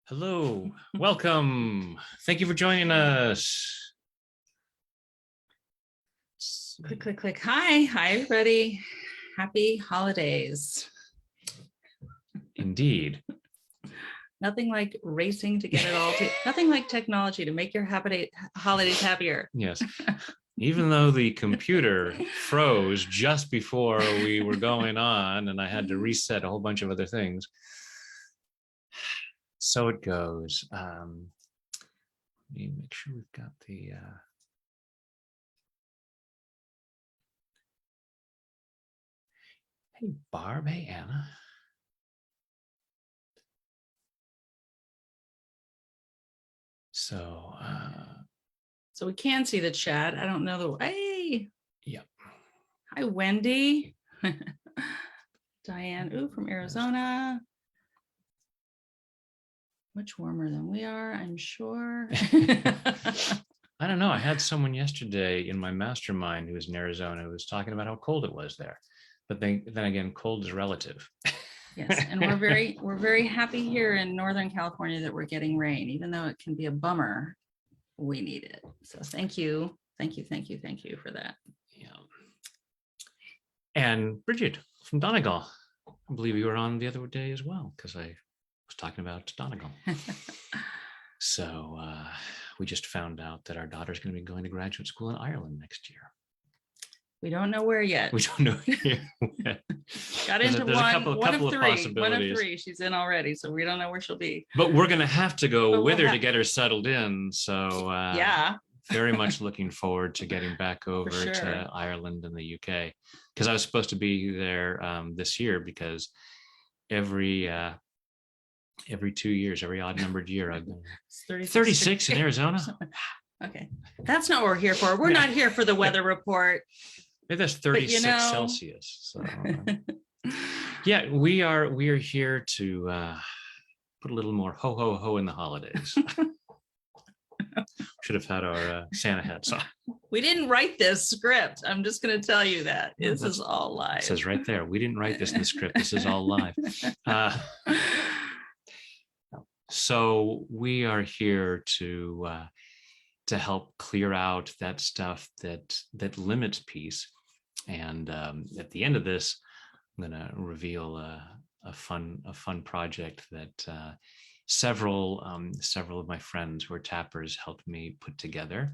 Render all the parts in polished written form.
Hello, welcome. Thank you for joining us. Click, click, click. Hi, everybody. Happy holidays. Indeed. Nothing like racing to get it all to, nothing like technology to make your holidays happier. Yes. Even though the computer froze just before we were going on and I had to reset a whole bunch of other things. So it goes. Let me make sure we've got the... Hey, Barb. Hey, Anna. So we can see the chat. I don't know the way. Yep. Hi, Wendy. Diane, from Arizona. Much warmer than we are, I'm sure. I don't know. I had someone yesterday in my mastermind who was in Arizona who was talking about how cold it was there. But then again, cold is relative. Yes, and we're very happy here in Northern California that we're getting rain, even though it can be a bummer. We need it. So thank you for that. Yeah. And Bridget from Donegal, I believe you were on the other day as well, because I was talking about Donegal. So we just found out that our daughter's going to be going to graduate school in Ireland next year. We don't know where yet. We don't know. Got into there's one, a couple of possibilities. One of three. She's in already, so we don't know where she'll be. But we're going to have to go with her to get her settled in. So yeah, very much looking forward to getting back over to Ireland and the UK, because I was supposed to be there this year, because every 2 years, every odd numbered year, I've been 36 in Arizona. Okay, that's not what we're here for. We're not here for the weather report. Maybe that's 36 Celsius. So, yeah, we are here to put a little more ho ho ho in the holidays. Should have had our Santa hats on. We didn't write this script. I'm just going to tell you that. This is all live. It says right there. We didn't write this in the script. This is all live. So we are here to help clear out that stuff that limits peace. And at the end of this, I'm going to reveal a fun project that several of my friends who are tappers helped me put together,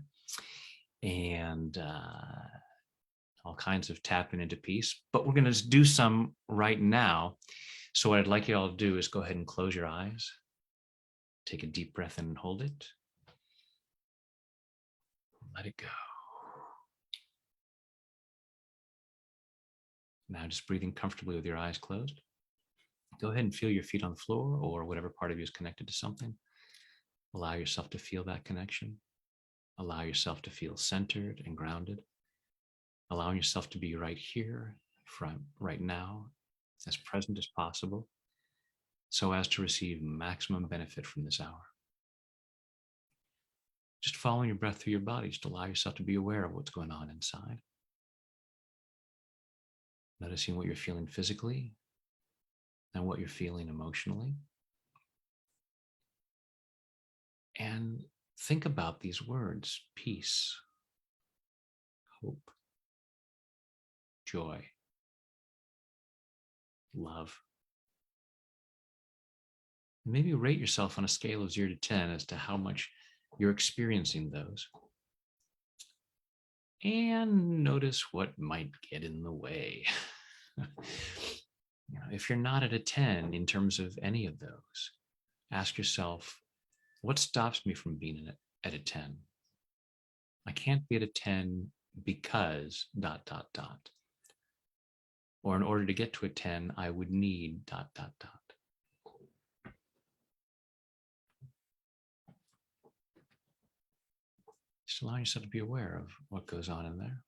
and all kinds of tapping into peace. But we're going to do some right now. So what I'd like you all to do is go ahead and close your eyes, take a deep breath in and hold it. Let it go. Now just breathing comfortably with your eyes closed. Go ahead and feel your feet on the floor or whatever part of you is connected to something. Allow yourself to feel that connection. Allow yourself to feel centered and grounded. Allowing yourself to be right here, right now, as present as possible, so as to receive maximum benefit from this hour. Just following your breath through your body, just allow yourself to be aware of what's going on inside. Noticing what you're feeling physically and what you're feeling emotionally. And think about these words: peace, hope, joy, love. Maybe rate yourself on a scale of 0 to 10 as to how much you're experiencing those. And notice what might get in the way. If you're not at a 10 in terms of any of those, ask yourself, what stops me from being at a 10? I can't be at a 10 because ... Or in order to get to a 10, I would need ... Just allow yourself to be aware of what goes on in there.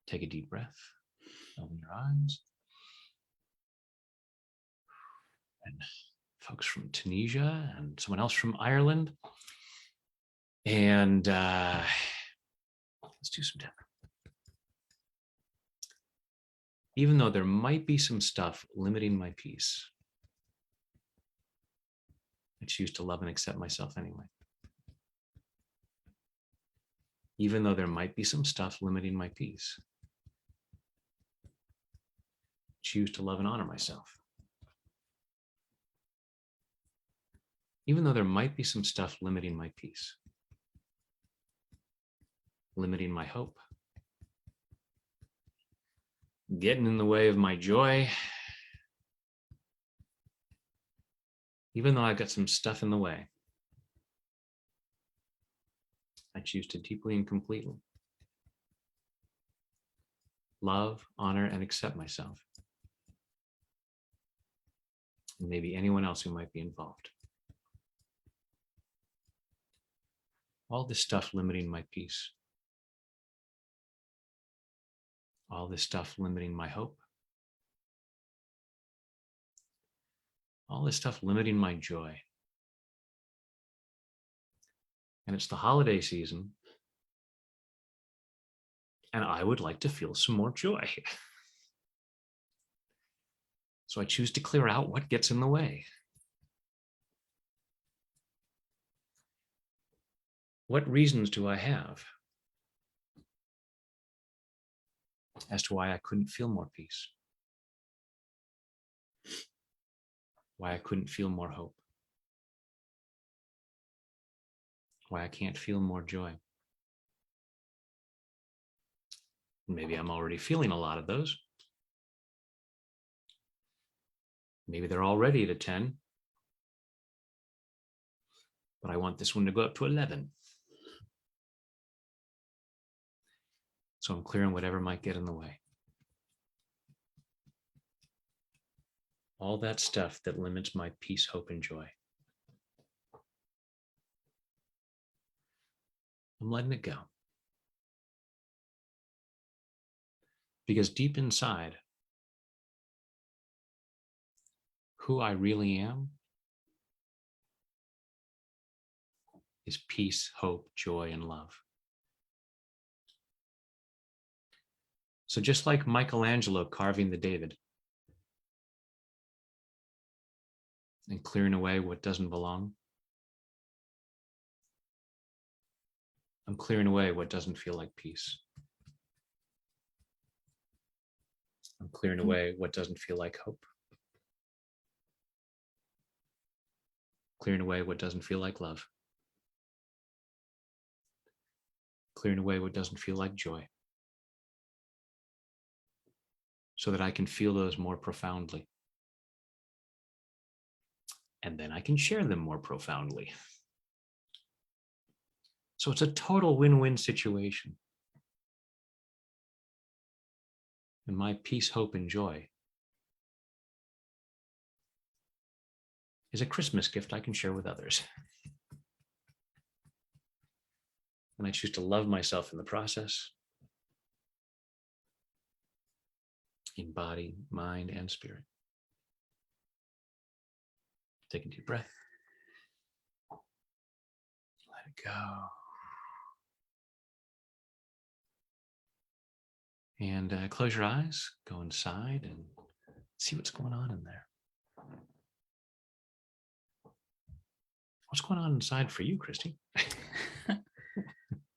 Take a deep breath. Open your eyes. And folks from Tunisia and someone else from Ireland. And let's do some tapping. Even though there might be some stuff limiting my peace, I choose to love and accept myself anyway. Even though there might be some stuff limiting my peace. Choose to love and honor myself. Even though there might be some stuff limiting my peace, limiting my hope, getting in the way of my joy, even though I've got some stuff in the way, I choose to deeply and completely love, honor, and accept myself, and maybe anyone else who might be involved. All this stuff limiting my peace. All this stuff limiting my hope. All this stuff limiting my joy. And it's the holiday season, and I would like to feel some more joy. So I choose to clear out what gets in the way. What reasons do I have as to why I couldn't feel more peace? Why I couldn't feel more hope? Why I can't feel more joy? Maybe I'm already feeling a lot of those. Maybe they're already at a 10, but I want this one to go up to 11. So I'm clearing whatever might get in the way. All that stuff that limits my peace, hope, and joy. I'm letting it go. Because deep inside, who I really am is peace, hope, joy, and love. So just like Michelangelo carving the David and clearing away what doesn't belong, I'm clearing away what doesn't feel like peace. I'm clearing away what doesn't feel like hope. Clearing away what doesn't feel like love. Clearing away what doesn't feel like joy. So that I can feel those more profoundly. And then I can share them more profoundly. So it's a total win-win situation. And my peace, hope, and joy is a Christmas gift I can share with others. And I choose to love myself in the process, in body, mind, and spirit. Take a deep breath. Let it go. And close your eyes, go inside and see what's going on in there. What's going on inside for you, Christy?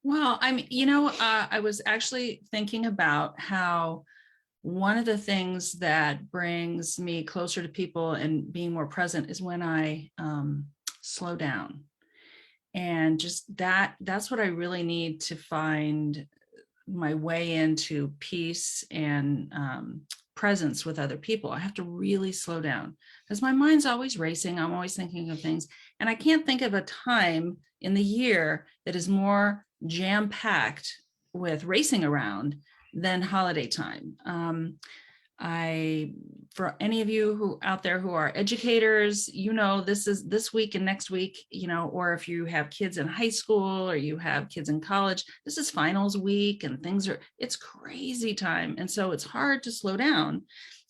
Well, I was actually thinking about how one of the things that brings me closer to people and being more present is when I slow down. And just that's what I really need to find my way into peace and presence with other people. I have to really slow down because my mind's always racing. I'm always thinking of things. And I can't think of a time in the year that is more jam-packed with racing around than holiday time. For any of you who out there who are educators, this is this week and next week, or if you have kids in high school or you have kids in college, this is finals week and it's crazy time. And so it's hard to slow down.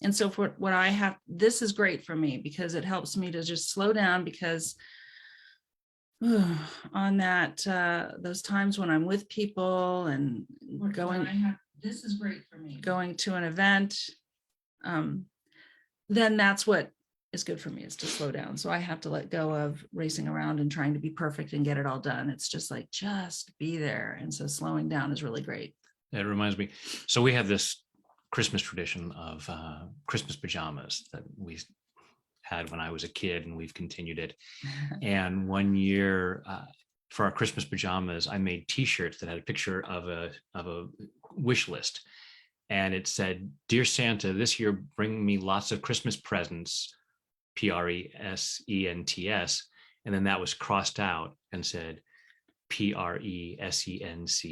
And so for what I have, this is great for me because it helps me to just slow down because on that, those times when I'm with people and this is great for me, going to an event, then that's what is good for me, is to slow down. So I have to let go of racing around and trying to be perfect and get it all done. It's just like, just be there. And so slowing down is really great. It reminds me. So we have this Christmas tradition of Christmas pajamas that we had when I was a kid, and we've continued it. And one year, for our Christmas pajamas, I made T-shirts that had a picture of a wish list, and it said, "Dear Santa, this year bring me lots of Christmas presents, Presents," and then that was crossed out and said Presence.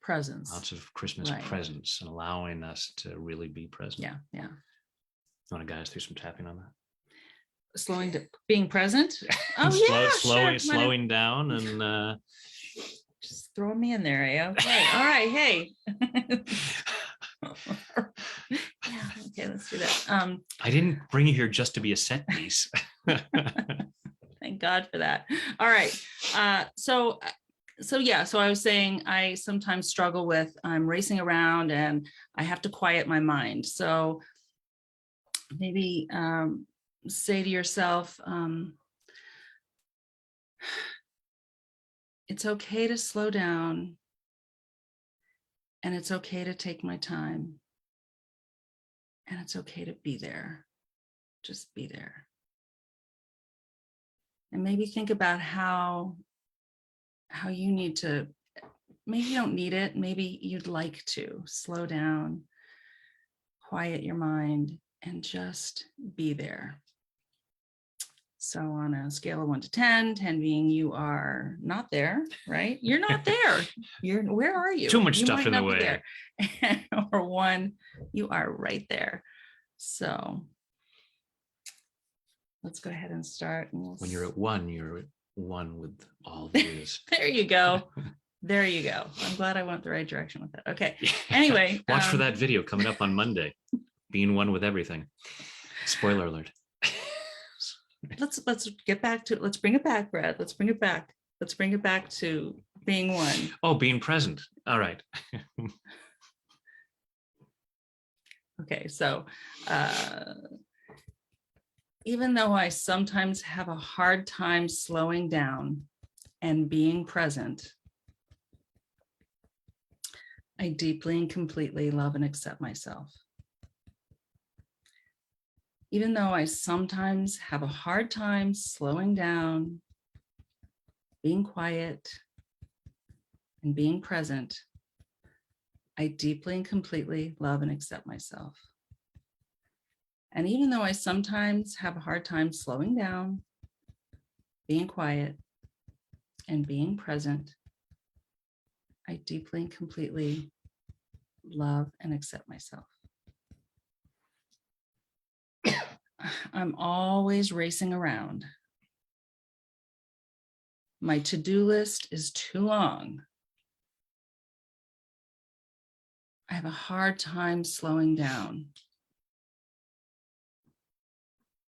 Presents. Lots of Christmas Right. presents, and allowing us to really be present. Yeah. Yeah. You want to guys do some tapping on that? Being present. Oh yeah, sure. Slowing down and just throw me in there. Yeah. Okay. All right. Hey. Yeah. Okay. Let's do that. I didn't bring you here just to be a set piece. Thank God for that. All right. So I was saying I sometimes struggle with, I'm racing around and I have to quiet my mind. So maybe say to yourself, it's okay to slow down, and it's okay to take my time, and it's okay to be there. Just be there. And maybe think about how you need to, maybe you don't need it, maybe you'd like to slow down, quiet your mind, and just be there. So on a scale of 1 to 10, 10 being you are not there, right? You're not there. Where are you? Too much You stuff might in the not be way. there. Or 1, you are right there. So let's go ahead and start. And When you're at 1, you're at 1 with all that is. There you go. There you go. I'm glad I went the right direction with that. Okay. Anyway. Watch for that video coming up on Monday. Being 1 with everything. Spoiler alert. Let's get back to it. Let's bring it back, Brad. Let's bring it back. Let's bring it back to being 1. Oh, being present. All right. Okay. So even though I sometimes have a hard time slowing down and being present, I deeply and completely love and accept myself. Even though I sometimes have a hard time slowing down, being quiet, and being present, I deeply and completely love and accept myself. And even though I sometimes have a hard time slowing down, being quiet, and being present, I deeply and completely love and accept myself. I'm always racing around. My to-do list is too long. I have a hard time slowing down.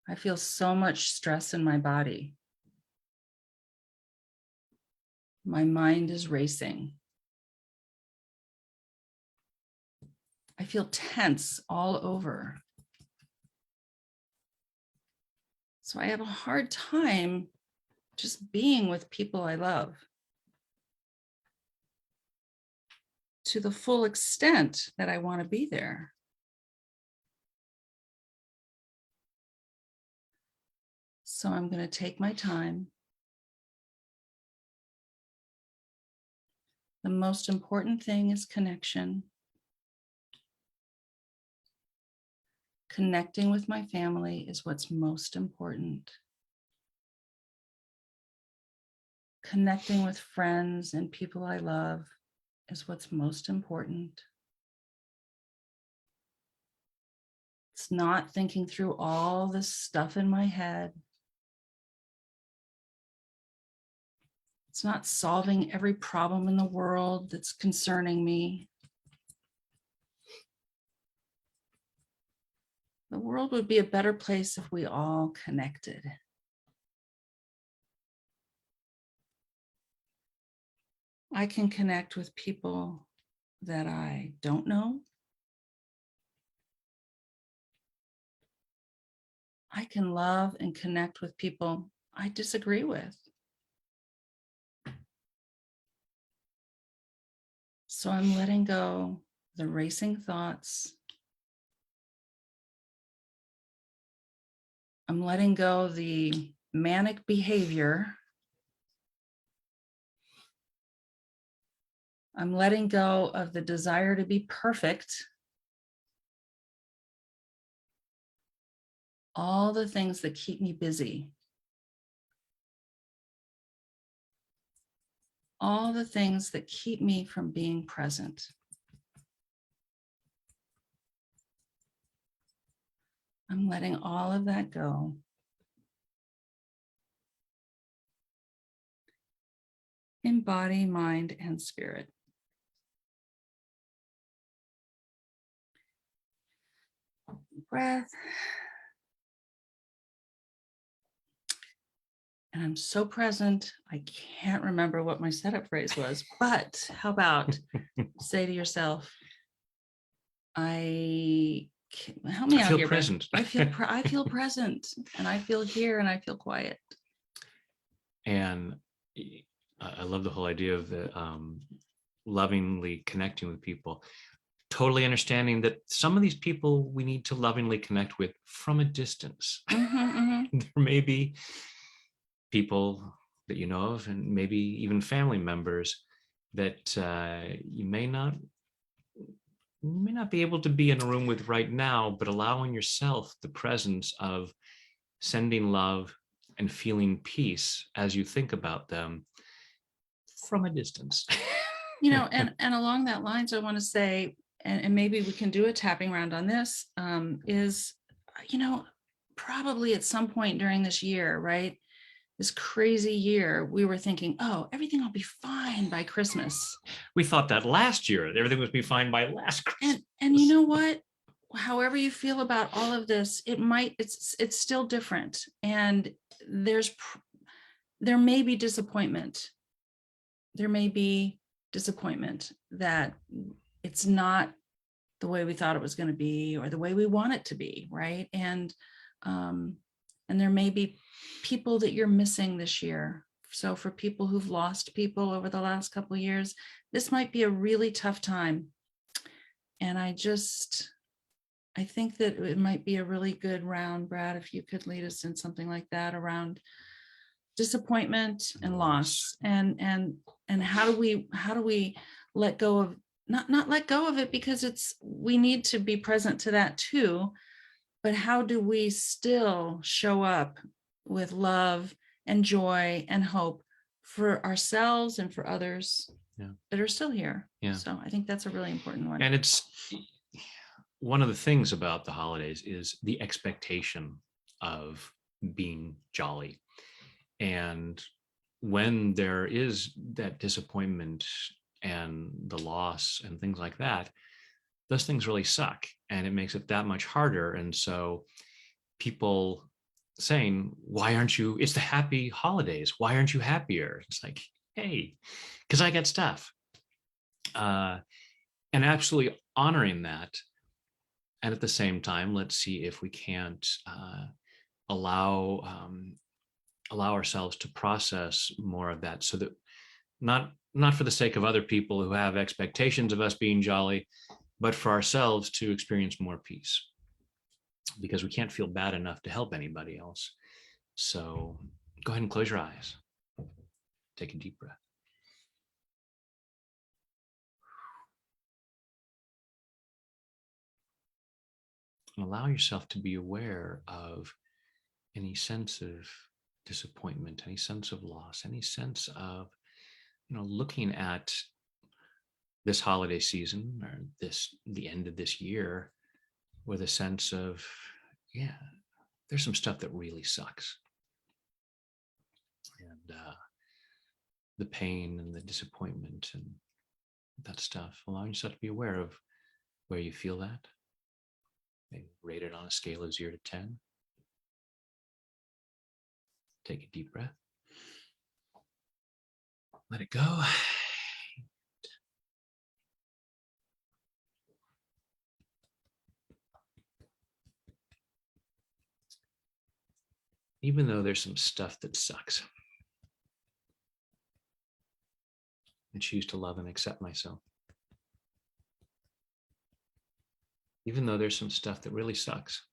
I feel so much stress in my body. My mind is racing. I feel tense all over. So I have a hard time just being with people I love to the full extent that I want to be there. So I'm going to take my time. The most important thing is connection. Connecting with my family is what's most important. Connecting with friends and people I love is what's most important. It's not thinking through all this stuff in my head. It's not solving every problem in the world that's concerning me. The world would be a better place if we all connected. I can connect with people that I don't know. I can love and connect with people I disagree with. So I'm letting go the racing thoughts. I'm letting go the manic behavior. I'm letting go of the desire to be perfect. All the things that keep me busy. All the things that keep me from being present. I'm letting all of that go. In body, mind, and spirit. Breath. And I'm so present, I can't remember what my setup phrase was, but how about say to yourself, help me I out feel here, Brent. present. I feel present, and I feel here, and I feel quiet. And I love the whole idea of the lovingly connecting with people, totally understanding that some of these people we need to lovingly connect with from a distance. There may be people that you know of, and maybe even family members that you may not be able to be in a room with right now, but allowing yourself the presence of sending love and feeling peace as you think about them from a distance. And along that lines, I want to say, and maybe we can do a tapping round on this, is, probably at some point during this year, right? This crazy year, we were thinking, oh, everything will be fine by Christmas. We thought that last year, everything would be fine by last Christmas. And you know what? However you feel about all of this, it's still different. And there may be disappointment. There may be disappointment that it's not the way we thought it was going to be or the way we want it to be, right? And there may be people that you're missing this year. So for people who've lost people over the last couple of years, this might be a really tough time. And I think that it might be a really good round, Brad, if you could lead us in something like that around disappointment and loss, and how do we let go of, not let go of it, because we need to be present to that too, but how do we still show up with love and joy and hope for ourselves and for others that are still here. So I think that's a really important one. And it's one of the things about the holidays is the expectation of being jolly. And when there is that disappointment and the loss and things like that, those things really suck, and it makes it that much harder. And so people saying, why aren't you, it's the happy holidays, why aren't you happier? It's like, hey, because I got stuff. And absolutely honoring that. And at the same time, let's see if we can't allow ourselves to process more of that, so that not for the sake of other people who have expectations of us being jolly, but for ourselves to experience more peace, because we can't feel bad enough to help anybody else. So go ahead and close your eyes. Take a deep breath. And allow yourself to be aware of any sense of disappointment, any sense of loss, any sense of, looking at this holiday season or the end of this year with a sense of, there's some stuff that really sucks. And the pain and the disappointment and that stuff, allowing yourself to be aware of where you feel that. Maybe rate it on a scale of 0 to 10. Take a deep breath. Let it go. even though there's some stuff that sucks. I choose to love and accept myself. Even though there's some stuff that really sucks,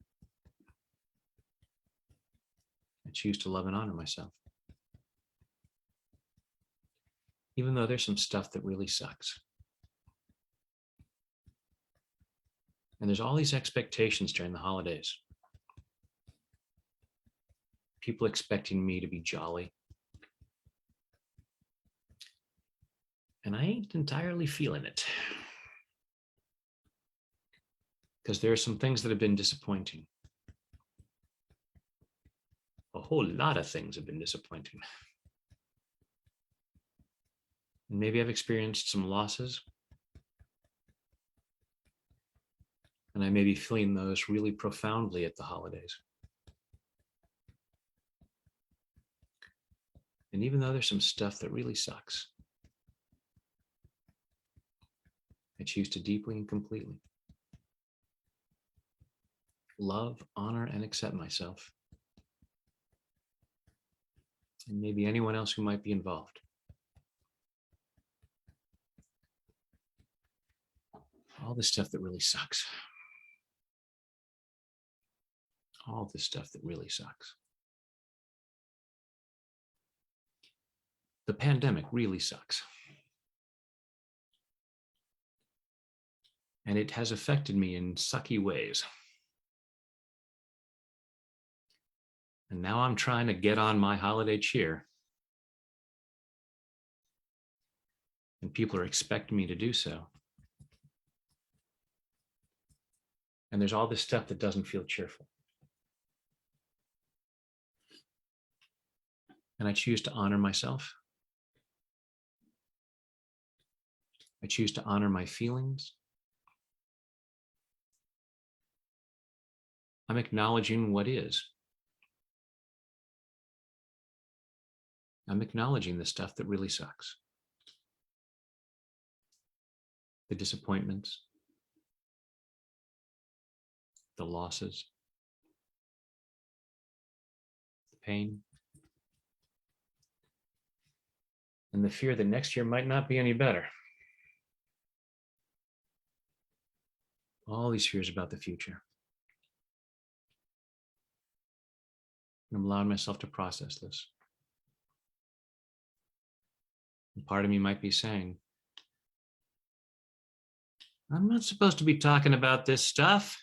I choose to love and honor myself. Even though there's some stuff that really sucks. And there's all these expectations during the holidays. People expecting me to be jolly. And I ain't entirely feeling it. Because there are some things that have been disappointing. A whole lot of things have been disappointing. And maybe I've experienced some losses. And I may be feeling those really profoundly at the holidays. And even though there's some stuff that really sucks, I choose to deeply and completely love, honor, and accept myself. And maybe anyone else who might be involved. All the stuff that really sucks. All the stuff that really sucks. The pandemic really sucks. And it has affected me in sucky ways. And now I'm trying to get on my holiday cheer. And people are expecting me to do so. And there's all this stuff that doesn't feel cheerful. And I choose to honor myself. I choose to honor my feelings. I'm acknowledging what is. I'm acknowledging the stuff that really sucks. The disappointments, the losses, the pain, and the fear that next year might not be any better. All these fears about the future. I'm allowing myself to process this. And part of me might be saying, I'm not supposed to be talking about this stuff.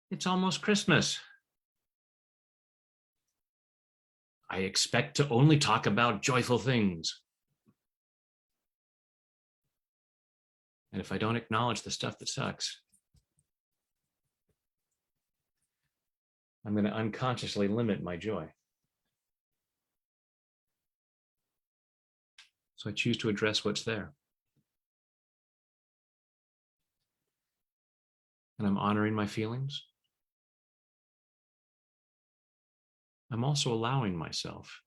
It's almost Christmas. I expect to only talk about joyful things. And if I don't acknowledge the stuff that sucks, I'm going to unconsciously limit my joy. So I choose to address what's there. And I'm honoring my feelings. I'm also allowing myself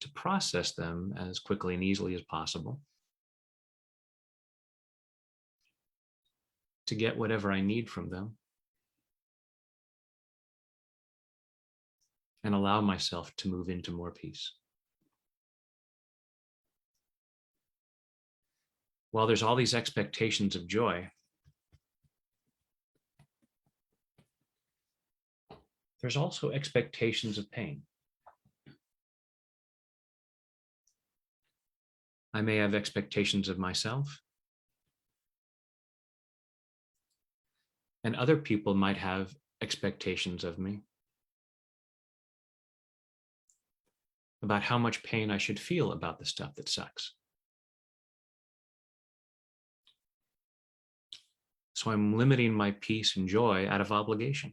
to process them as quickly and easily as possible, to get whatever I need from them, and allow myself to move into more peace. While there's all these expectations of joy, there's also expectations of pain. I may have expectations of myself, and other people might have expectations of me about how much pain I should feel about the stuff that sucks. So I'm limiting my peace and joy out of obligation.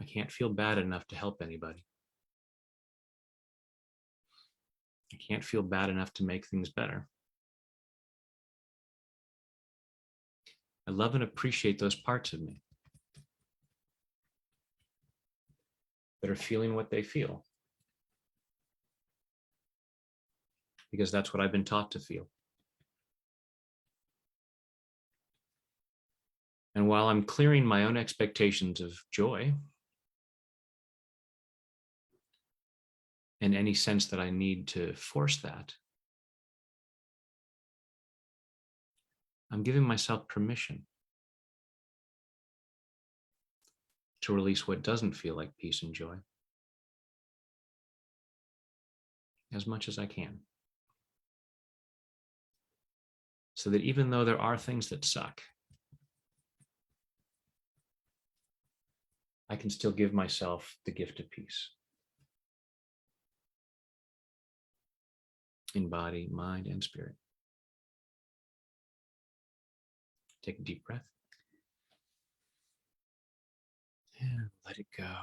I can't feel bad enough to help anybody. I can't feel bad enough to make things better. I love and appreciate those parts of me that are feeling what they feel, because that's what I've been taught to feel. And while I'm clearing my own expectations of joy and any sense that I need to force that, I'm giving myself permission to release what doesn't feel like peace and joy as much as I can. So that even though there are things that suck, I can still give myself the gift of peace in body, mind, and spirit. Take a deep breath and let it go.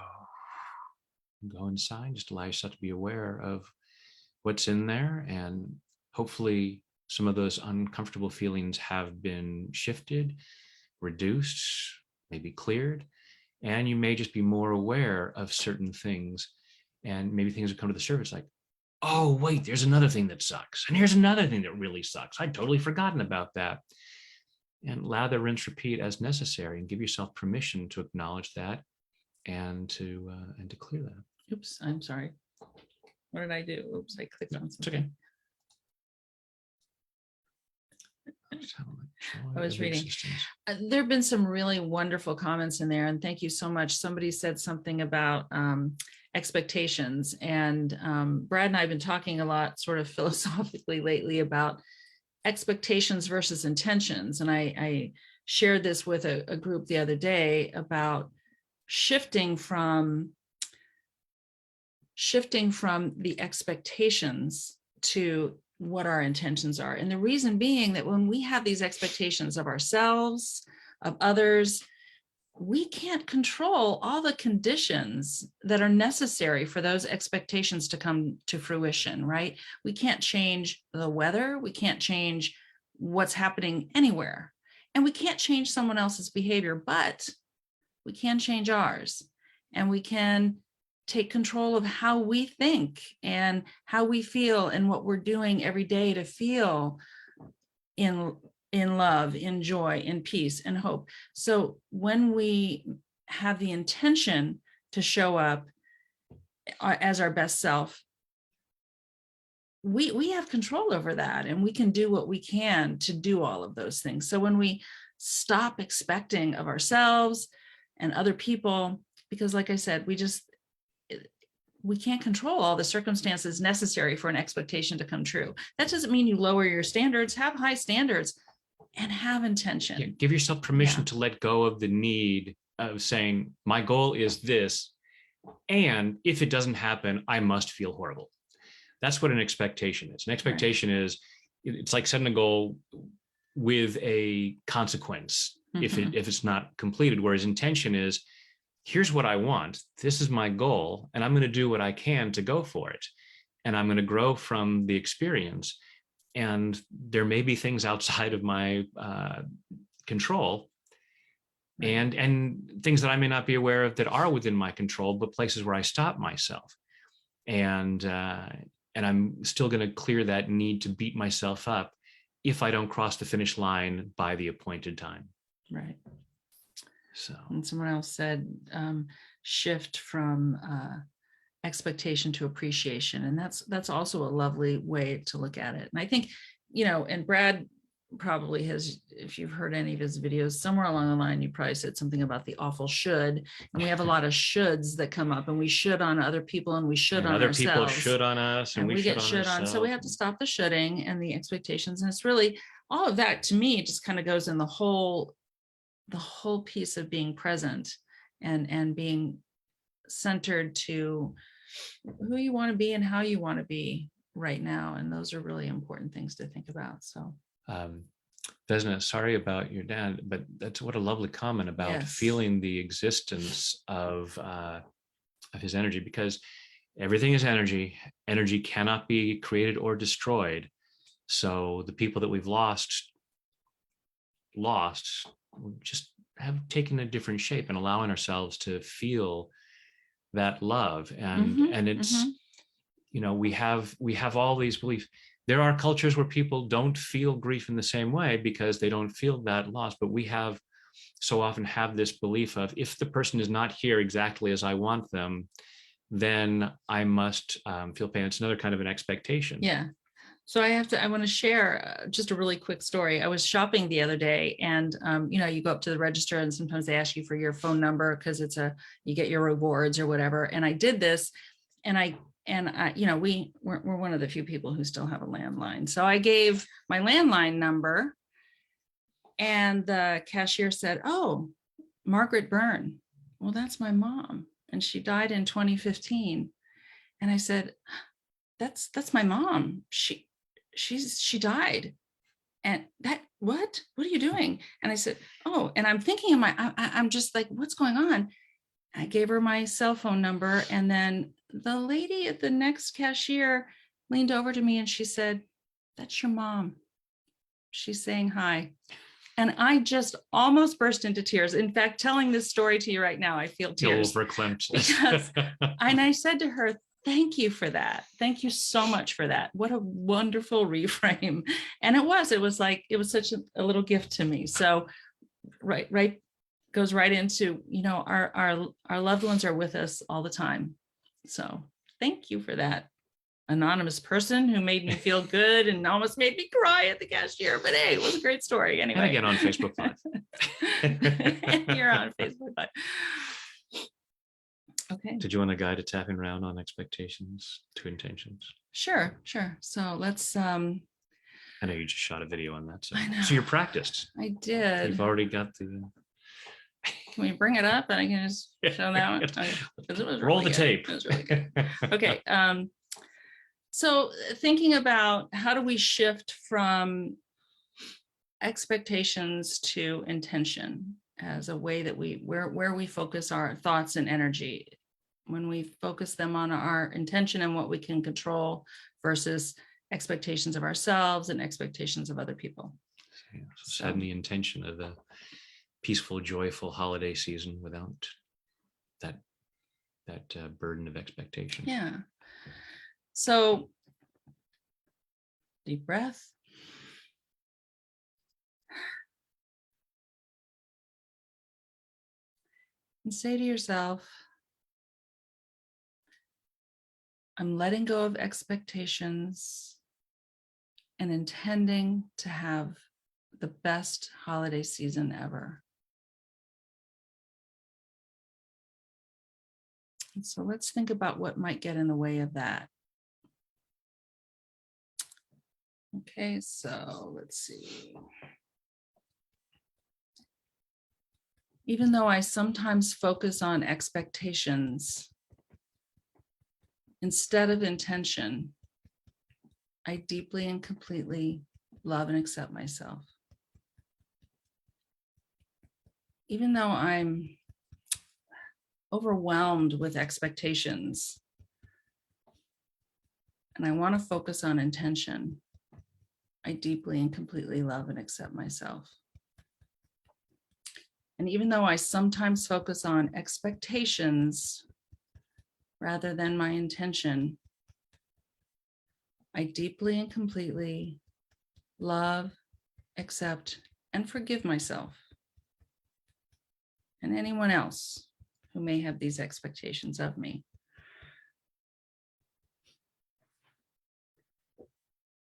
Go inside, just allow yourself to be aware of what's in there, and hopefully some of those uncomfortable feelings have been shifted, reduced, maybe cleared, and you may just be more aware of certain things, and maybe things will come to the surface like, oh, wait, there's another thing that sucks, and here's another thing that really sucks. I'd totally forgotten about that. And lather, rinse, repeat as necessary, and give yourself permission to acknowledge that and to clear that. Oops, I'm sorry. What did I do? Oops, I clicked on It's something. okay. I was reading. There have been some really wonderful comments in there, and thank you so much. Somebody said something about expectations, and Brad and I have been talking a lot sort of philosophically lately about expectations versus intentions. And I shared this with a group the other day about shifting from the expectations to what our intentions are. And the reason being that when we have these expectations of ourselves, of others, we can't control all the conditions that are necessary for those expectations to come to fruition, right? We can't change the weather. We can't change what's happening anywhere. And we can't change someone else's behavior, but we can change ours. And we can take control of how we think and how we feel and what we're doing every day to feel in love, in joy, in peace, and hope. So when we have the intention to show up as our best self, we have control over that, and we can do what we can to do all of those things. So when we stop expecting of ourselves and other people, because like I said, we can't control all the circumstances necessary for an expectation to come true. That doesn't mean you lower your standards. Have high standards and have intention. Yeah, give yourself permission to let go of the need of saying, my goal is this, and if it doesn't happen, I must feel horrible. That's what an expectation is. An expectation is, it's like setting a goal with a consequence if it's not completed, whereas intention is, here's what I want, this is my goal, and I'm going to do what I can to go for it. And I'm going to grow from the experience. And there may be things outside of my control, and things that I may not be aware of that are within my control, but places where I stop myself. And I'm still going to clear that need to beat myself up if I don't cross the finish line by the appointed time. Right. So, and someone else said, shift from expectation to appreciation. And that's also a lovely way to look at it. And I think, and Brad probably has, if you've heard any of his videos, somewhere along the line, you probably said something about the awful should. And we have a lot of shoulds that come up, and we should on other people, and we should on other ourselves. People should on us, and we get should on. So we have to stop the shoulding and the expectations. And it's really all of that, to me, just kind of goes in the whole piece of being present and being centered to who you want to be and how you want to be right now. And those are really important things to think about. So Vesna, sorry about your dad, but that's what a lovely comment about feeling the existence of his energy, because everything is energy. Energy cannot be created or destroyed. So the people that we've lost just have taken a different shape, and allowing ourselves to feel that love. And it's, we have all these beliefs. There are cultures where people don't feel grief in the same way because they don't feel that loss, but we have so often have this belief of, if the person is not here exactly as I want them, then I must feel pain. It's another kind of an expectation. Yeah. So I want to share just a really quick story. I was shopping the other day, and you go up to the register and sometimes they ask you for your phone number because you get your rewards or whatever. And I did this, and we're one of the few people who still have a landline. So I gave my landline number, and the cashier said, "Oh, Margaret Byrne. Well, that's my mom, and she died in 2015." And I said, "That's my mom. She died." And what are you doing? And I said, "Oh," and I'm thinking I'm just like, what's going on? I gave her my cell phone number, and then the lady at the next cashier leaned over to me and she said, "That's your mom. She's saying hi." And I just almost burst into tears. In fact, telling this story to you right now, I feel tears. Verklempt. And I said to her, "Thank you for that. Thank you so much for that. What a wonderful reframe." And it was such a little gift to me. So right goes right into, our loved ones are with us all the time. So thank you for that, anonymous person who made me feel good and almost made me cry at the cashier. But hey, it was a great story anyway. And again on Facebook Live. And you're on Facebook Live. Okay. Did you want a guide to tapping around on expectations to intentions? Sure. So let's I know you just shot a video on that. I know. So you're practiced. I did. You've already got the Can we bring it up and I can just show that one? Okay. It was roll really the good. tape. It was really good. Okay. So thinking about how do we shift from expectations to intention as a way that where we focus our thoughts and energy, when we focus them on our intention and what we can control versus expectations of ourselves and expectations of other people. Yeah, so setting the intention of a peaceful, joyful holiday season without that burden of expectation. Yeah. So deep breath. And say to yourself, I'm letting go of expectations and intending to have the best holiday season ever. And so let's think about what might get in the way of that. Okay, so let's see. Even though I sometimes focus on expectations instead of intention, I deeply and completely love and accept myself. Even though I'm overwhelmed with expectations and I want to focus on intention, I deeply and completely love and accept myself. And even though I sometimes focus on expectations rather than my intention, I deeply and completely love, accept, and forgive myself and anyone else who may have these expectations of me.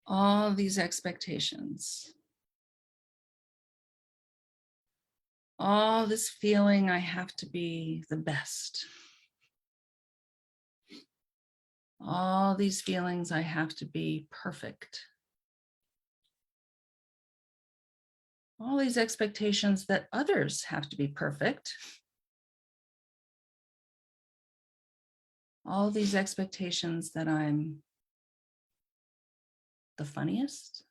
All these expectations, all this feeling I have to be the best, all these feelings I have to be perfect, all these expectations that others have to be perfect, all these expectations that I'm the funniest,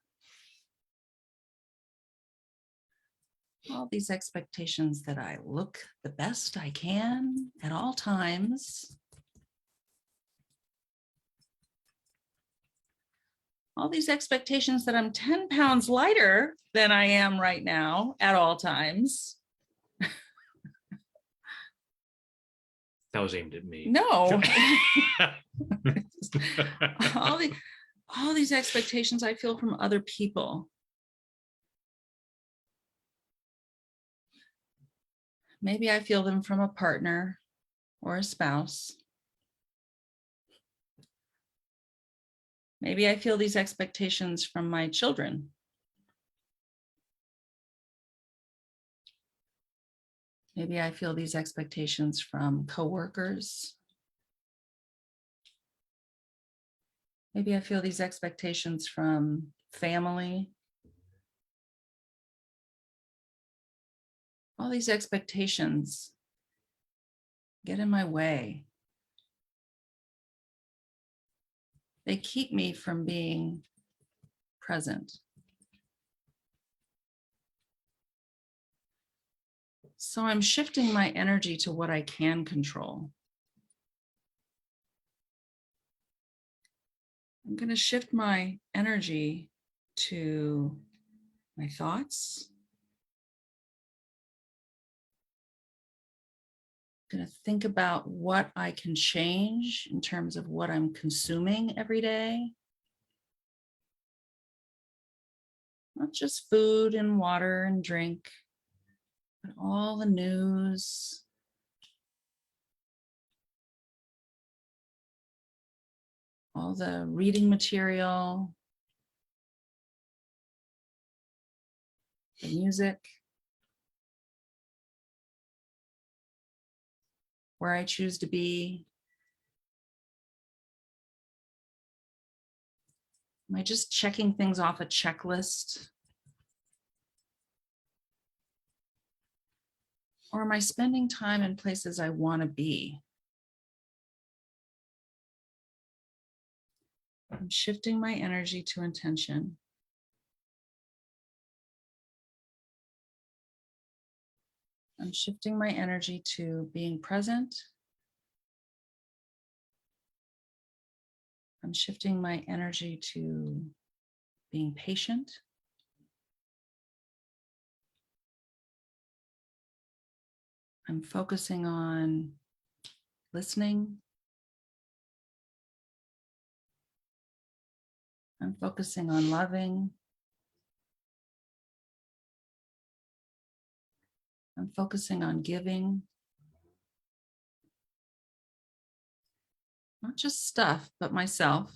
all these expectations that I look the best I can at all times, all these expectations that I'm 10 pounds lighter than I am right now at all times. That was aimed at me. No. all these expectations I feel from other people. Maybe I feel them from a partner or a spouse. Maybe I feel these expectations from my children. Maybe I feel these expectations from coworkers. Maybe I feel these expectations from family. All these expectations get in my way. They keep me from being present. So I'm shifting my energy to what I can control. I'm going to shift my energy to my thoughts. I'm going to think about what I can change in terms of what I'm consuming every day. Not just food and water and drink, but all the news, all the reading material, the music, where I choose to be. Am I just checking things off a checklist? Or am I spending time in places I want to be? I'm shifting my energy to intention. I'm shifting my energy to being present. I'm shifting my energy to being patient. I'm focusing on listening. I'm focusing on loving. I'm focusing on giving. Not just stuff, but myself.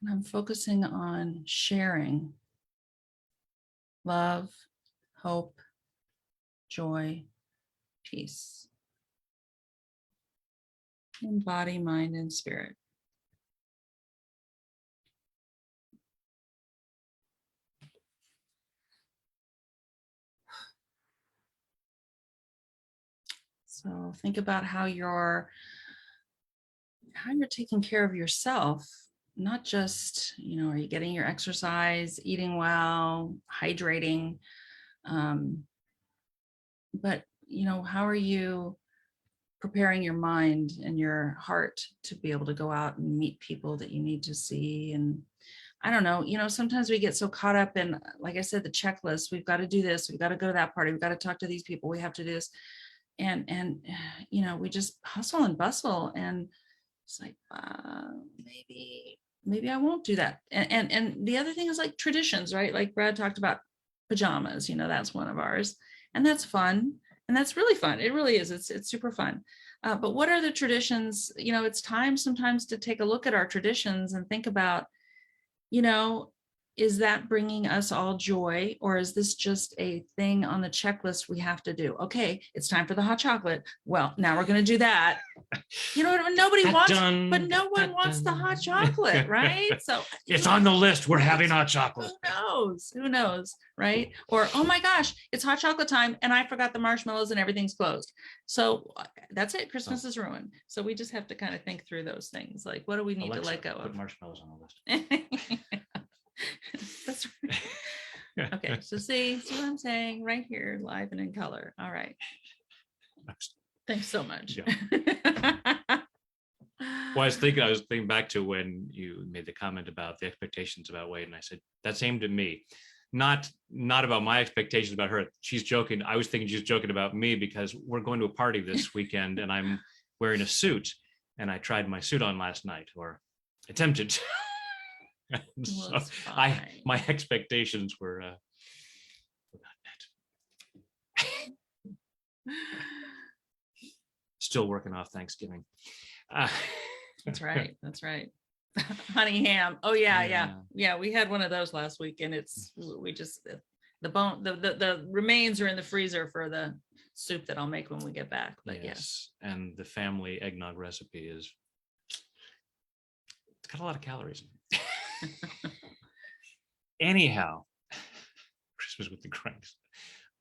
And I'm focusing on sharing love, hope, joy, peace in body, mind, and spirit. So think about how you're taking care of yourself, not just, are you getting your exercise, eating well, hydrating, but, how are you preparing your mind and your heart to be able to go out and meet people that you need to see? And I don't know, sometimes we get so caught up in, like I said, the checklist. We've got to do this. We've got to go to that party. We've got to talk to these people. We have to do this. And we just hustle and bustle. And it's like, maybe I won't do that. And the other thing is like traditions, right? Like Brad talked about pajamas, that's one of ours. And that's fun. And that's really fun. It really is. It's super fun. But what are the traditions? It's time sometimes to take a look at our traditions and think about, is that bringing us all joy, or is this just a thing on the checklist we have to do? Okay, it's time for the hot chocolate. Well, now we're going to do that. Nobody wants, but no one wants the hot chocolate, right? So it's on the list. We're having hot chocolate. Who knows, right? Or, oh my gosh, it's hot chocolate time and I forgot the marshmallows and everything's closed. So that's it. Christmas is ruined. So we just have to kind of think through those things. Like, what do we need to let go of? Put marshmallows on the list. That's right. Okay, so see what I'm saying right here, live and in color. All right. Thanks so much. Yeah. Well, I was thinking back to when you made the comment about the expectations about Wade, and I said that's aimed at me, not about my expectations about her. She's joking. I was thinking she's joking about me because we're going to a party this weekend, and I'm wearing a suit, and I tried my suit on last night, or attempted to. So my expectations were Still working off Thanksgiving. Uh, That's right. That's right. Honey ham. Oh yeah, yeah, Yeah. yeah. We had one of those last week, and we just the bone, the remains are in the freezer for the soup that I'll make when we get back. But Yes. And the family eggnog recipe is, it's got a lot of calories. Anyhow, Christmas with the Cranks.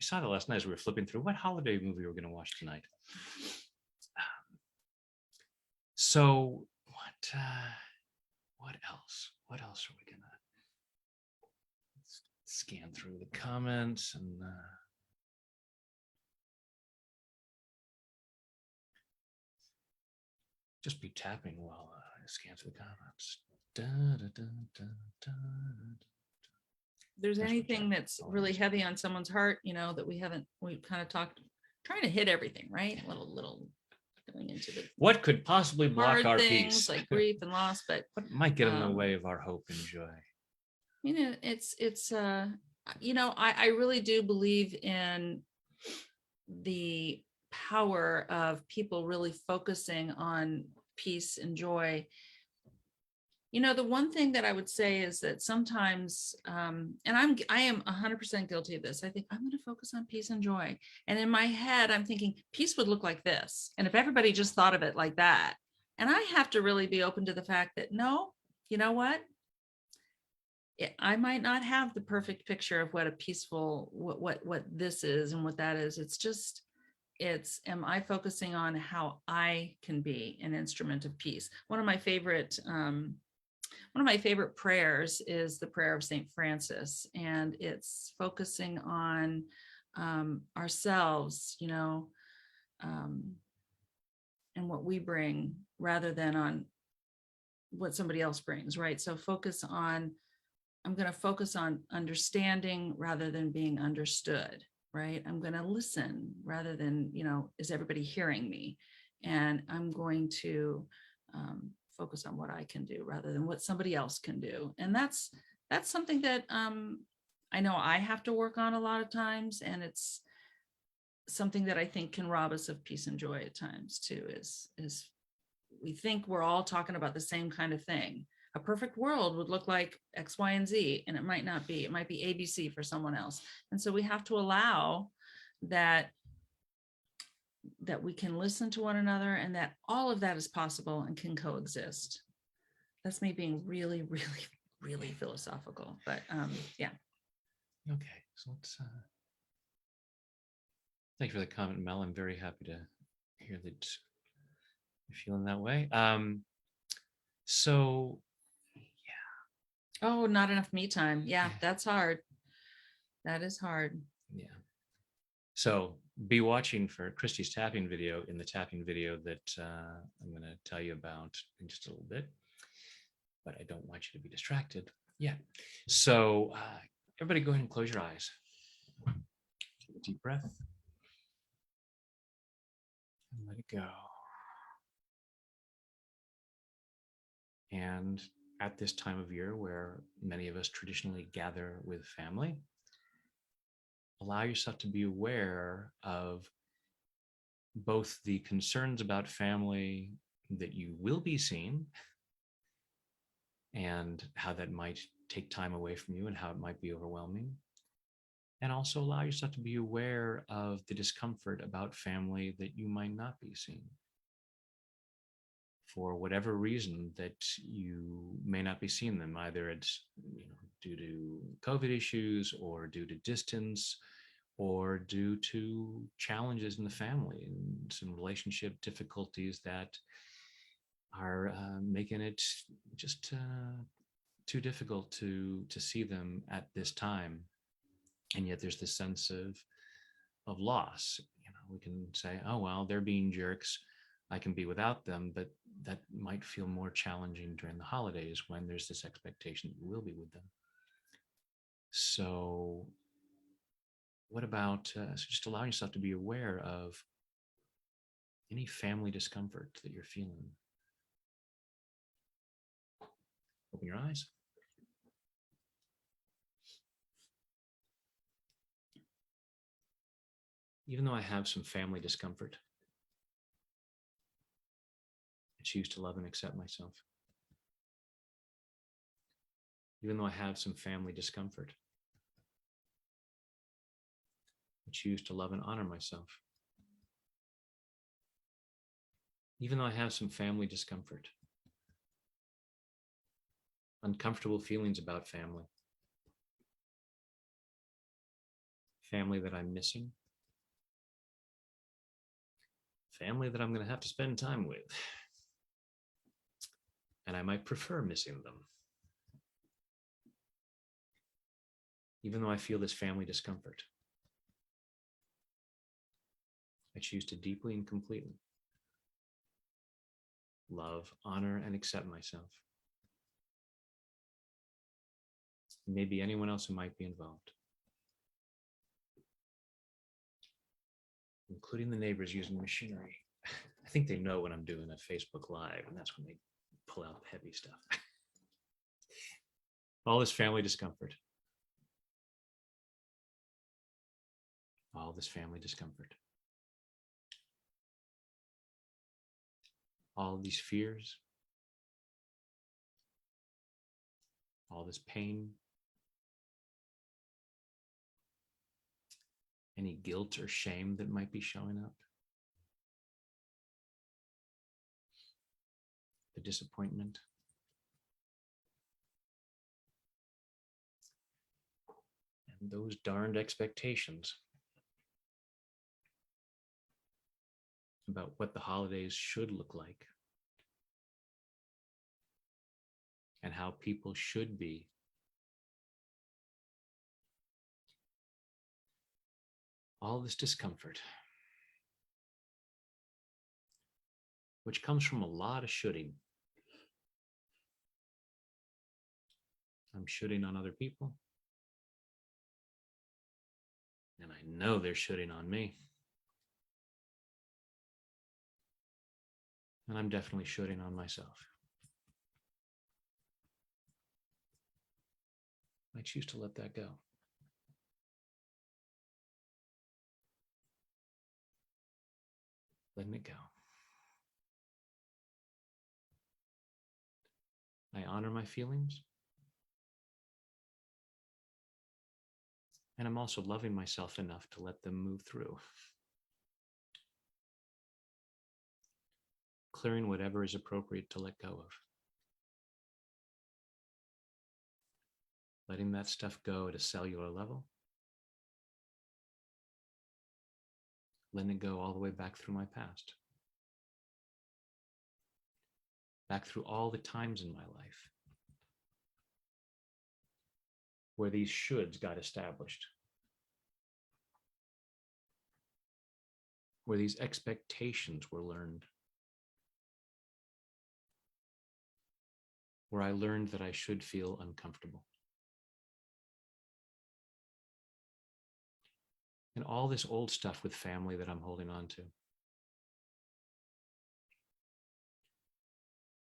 We saw that last night as we were flipping through what holiday movie we were going to watch tonight. So what else? What else are we gonna scan through the comments and just be tapping while I scan through the comments. Da, da, da, da, da. there's That's what anything Jack that's always really says. heavy on someone's heart, that we've kind of talked, trying to hit everything, right? Little going into the What could possibly block hard our things peace? like grief and loss, but What might get in the um, way of our hope and joy? it's I really do believe in the power of people really focusing on peace and joy. The one thing that I would say is that sometimes, and I am 100% guilty of this. I think I'm going to focus on peace and joy. And in my head, I'm thinking peace would look like this. And if everybody just thought of it like that, and I have to really be open to the fact that no, you know what? I might not have the perfect picture of what a peaceful, what this is and what that is. Am I focusing on how I can be an instrument of peace? One of my favorite prayers is the prayer of Saint Francis, and it's focusing on ourselves, and what we bring rather than on what somebody else brings, right? So I'm going to focus on understanding rather than being understood, right? I'm going to listen rather than, is everybody hearing me? And I'm going to focus on what I can do rather than what somebody else can do. And that's something that I know I have to work on a lot of times. And it's something that I think can rob us of peace and joy at times too, is we think we're all talking about the same kind of thing. A perfect world would look like X, Y, and Z, and it might not be. It might be ABC for someone else. And so we have to allow that we can listen to one another and that all of that is possible and can coexist. That's me being really, really, really philosophical, but yeah. Okay, so let's thank you for the comment, Mel. I'm very happy to hear that you're feeling that way. So Oh, not enough me time. Yeah, that's hard. That is hard. yeah. So be watching for Christy's tapping video in the tapping video that I'm going to tell you about in just a little bit. But I don't want you to be distracted. Yeah. So everybody go ahead and close your eyes. Take a deep breath. And let it go. And at this time of year where many of us traditionally gather with family, allow yourself to be aware of both the concerns about family that you will be seeing and how that might take time away from you and how it might be overwhelming. And also allow yourself to be aware of the discomfort about family that you might not be seeing. For whatever reason that you may not be seeing them, either it's due to COVID issues or due to distance or due to challenges in the family and some relationship difficulties that are making it just too difficult to see them at this time. And yet there's this sense of loss. We can say, oh well, they're being jerks, I can be without them, but that might feel more challenging during the holidays when there's this expectation that you will be with them. So what about so just allowing yourself to be aware of any family discomfort that you're feeling? Open your eyes. Even though I have some family discomfort, I choose to love and accept myself. Even though I have some family discomfort, I choose to love and honor myself. Even though I have some family discomfort, uncomfortable feelings about family, family that I'm missing, family that I'm going to have to spend time with, and I might prefer missing them. Even though I feel this family discomfort, I choose to deeply and completely love, honor, and accept myself. Maybe anyone else who might be involved, including the neighbors using machinery. I think they know when I'm doing a Facebook Live, and that's when they pull out the heavy stuff. All this family discomfort. All this family discomfort. All of these fears. All this pain. Any guilt or shame that might be showing up. The disappointment. And those darned expectations about what the holidays should look like and how people should be. All this discomfort, which comes from a lot of shoulding. I'm shoulding on other people, and I know they're shoulding on me. And I'm definitely shoulding on myself. I choose to let that go. Letting it go. I honor my feelings. And I'm also loving myself enough to let them move through. Clearing whatever is appropriate to let go of. Letting that stuff go at a cellular level. Letting it go all the way back through my past. Back through all the times in my life where these shoulds got established. Where these expectations were learned. Where I learned that I should feel uncomfortable. And all this old stuff with family that I'm holding on to.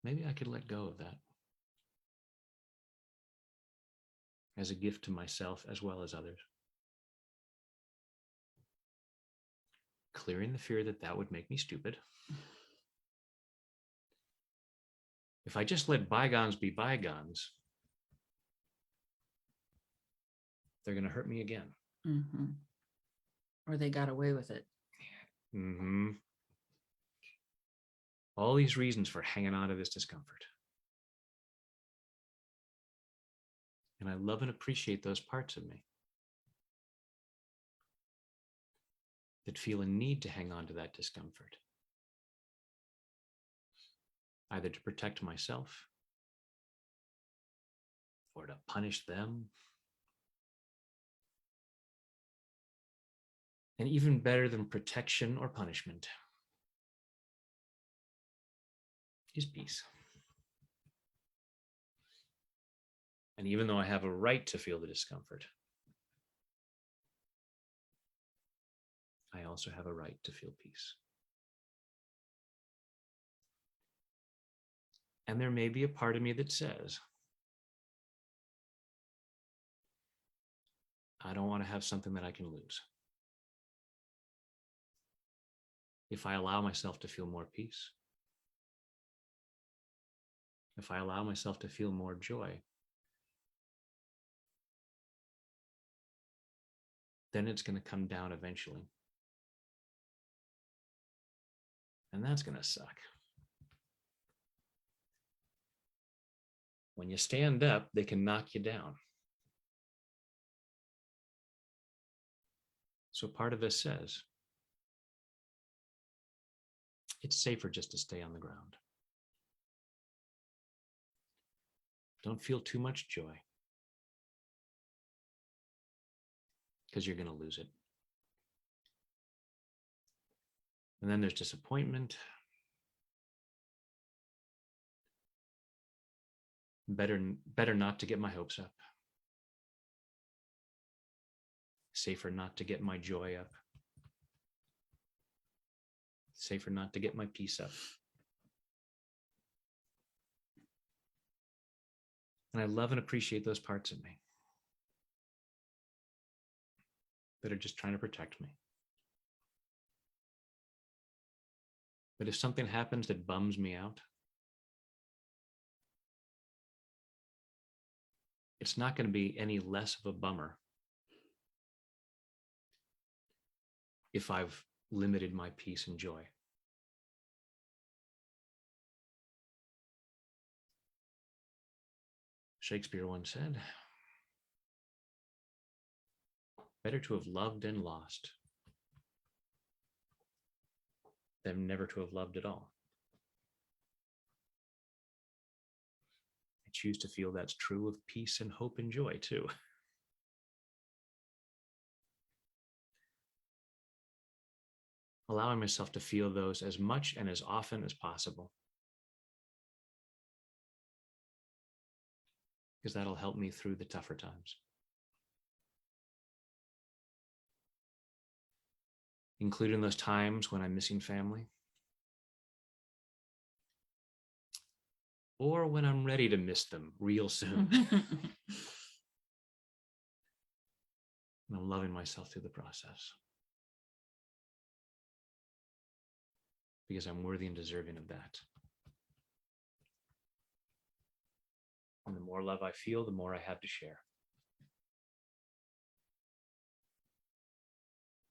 Maybe I could let go of that as a gift to myself as well as others. Clearing the fear that that would make me stupid. If I just let bygones be bygones, they're going to hurt me again. Mm-hmm. Or they got away with it. Mm-hmm. All these reasons for hanging on to this discomfort. And I love and appreciate those parts of me that feel a need to hang on to that discomfort, either to protect myself or to punish them. And even better than protection or punishment is peace. And even though I have a right to feel the discomfort, I also have a right to feel peace. And there may be a part of me that says, I don't want to have something that I can lose. if I allow myself to feel more peace, if I allow myself to feel more joy, then it's going to come down eventually. And that's going to suck. When you stand up, they can knock you down. So part of this says, it's safer just to stay on the ground. Don't feel too much joy, because you're going to lose it. And then there's disappointment. Better not to get my hopes up. Safer not to get my joy up. Safer not to get my peace up. And I love and appreciate those parts of me that are just trying to protect me. But if something happens that bums me out, it's not going to be any less of a bummer if I've limited my peace and joy. Shakespeare once said, better to have loved and lost than never to have loved at all. I choose to feel that's true of peace and hope and joy too. Allowing myself to feel those as much and as often as possible, because that'll help me through the tougher times. Including those times when I'm missing family, or when I'm ready to miss them real soon. And I'm loving myself through the process, because I'm worthy and deserving of that. And the more love I feel, the more I have to share.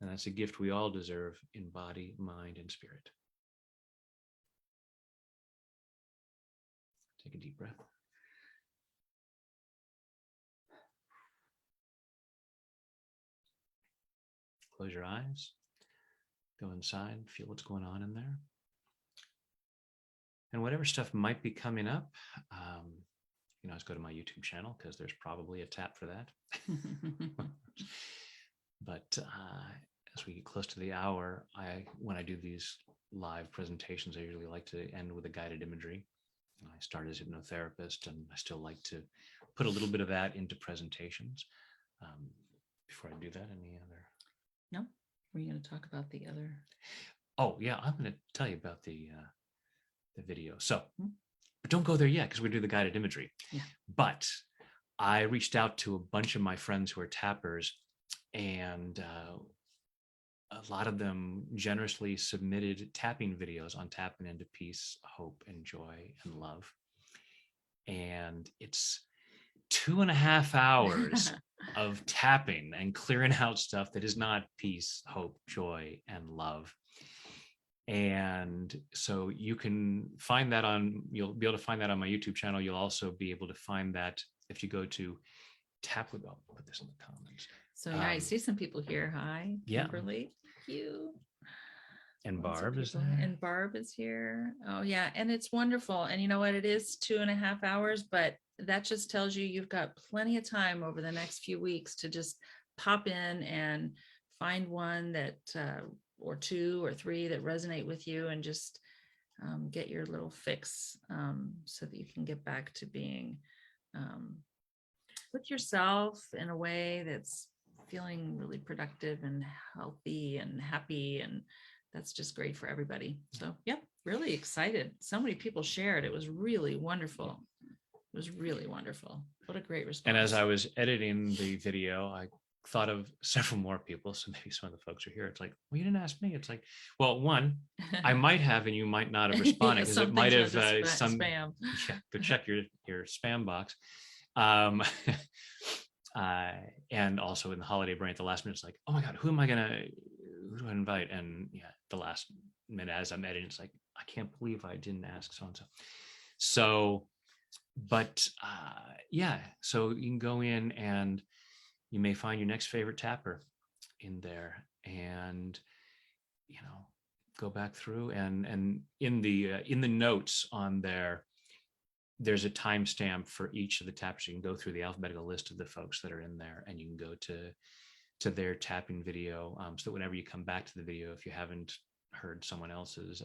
And that's a gift we all deserve in body, mind, and spirit. Take a deep breath. Close your eyes. Go inside, feel what's going on in there. And whatever stuff might be coming up, let's go to my YouTube channel, because there's probably a tap for that. But as we get close to the hour, when I do these live presentations, I usually like to end with a guided imagery. I started as a hypnotherapist, and I still like to put a little bit of that into presentations. Before I do that, any other? No? Were you going to talk about the other? Oh, yeah, I'm going to tell you about the video. So, but don't go there yet, because we do the guided imagery. Yeah. But I reached out to a bunch of my friends who are tappers, and a lot of them generously submitted tapping videos on tapping into peace, hope, and joy and love. And it's 2.5 hours of tapping and clearing out stuff that is not peace, hope, joy, and love. And so you can find that you'll be able to find that on my YouTube channel. You'll also be able to find that if you go to I'll put this in the comments. So yeah, I see some people here. Hi, Kimberly. Yeah. You. And Barb is there. And Barb is here. Oh yeah. And it's wonderful. And you know what? It is 2.5 hours, but that just tells you've got plenty of time over the next few weeks to just pop in and find one that, or 2 or 3 that resonate with you, and just get your little fix so that you can get back to being with yourself in a way that's feeling really productive and healthy and happy. And that's just great for everybody. So, yep, really excited. So many people shared. It was really wonderful. It was really wonderful. What a great response. And as I was editing the video, I thought of several more people. So maybe some of the folks are here. It's like, well, you didn't ask me. It's like, well, one, I might have, and you might not have responded because it might have some. spam. Yeah, go check your spam box. Um, and also in the holiday brain at the last minute, it's like, oh my God, who do I invite? And yeah, the last minute as I'm editing, it's like, I can't believe I didn't ask so and so. So, but yeah, so you can go in and you may find your next favorite tapper in there, and go back through and in the notes on there, there's a timestamp for each of the tappers. You can go through the alphabetical list of the folks that are in there, and you can go to their tapping video, so that whenever you come back to the video, if you haven't heard someone else's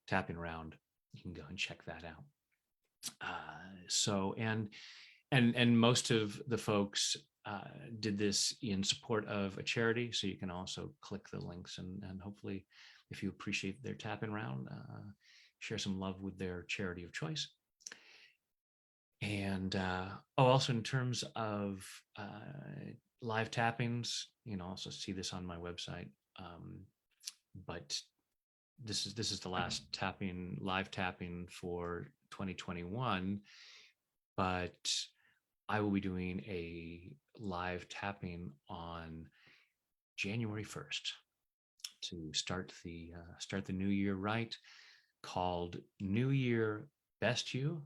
tapping round, you can go and check that out. So and most of the folks did this in support of a charity, so you can also click the links and hopefully, if you appreciate their tapping round, share some love with their charity of choice. And also in terms of live tappings, you can also see this on my website. But this is the last live tapping for 2021. But I will be doing a live tapping on January 1st to start the new year right, called New Year Best You.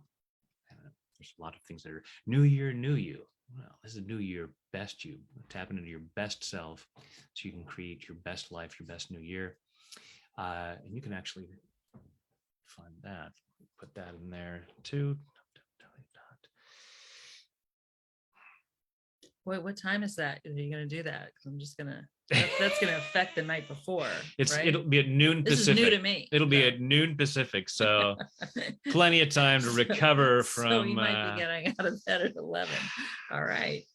And there's a lot of things that are New Year, New You. Well, this is New Year Best You. Tapping into your best self so you can create your best life, your best new year. And you can actually find that. Put that in there too. Wait, what time is that? Are you going to do that? Because I'm just going to, that's going to affect the night before. Right? It'll be at noon Pacific. This is new to me. It'll be at noon Pacific. So plenty of time to recover from. So we might be getting out of bed at 11. All right.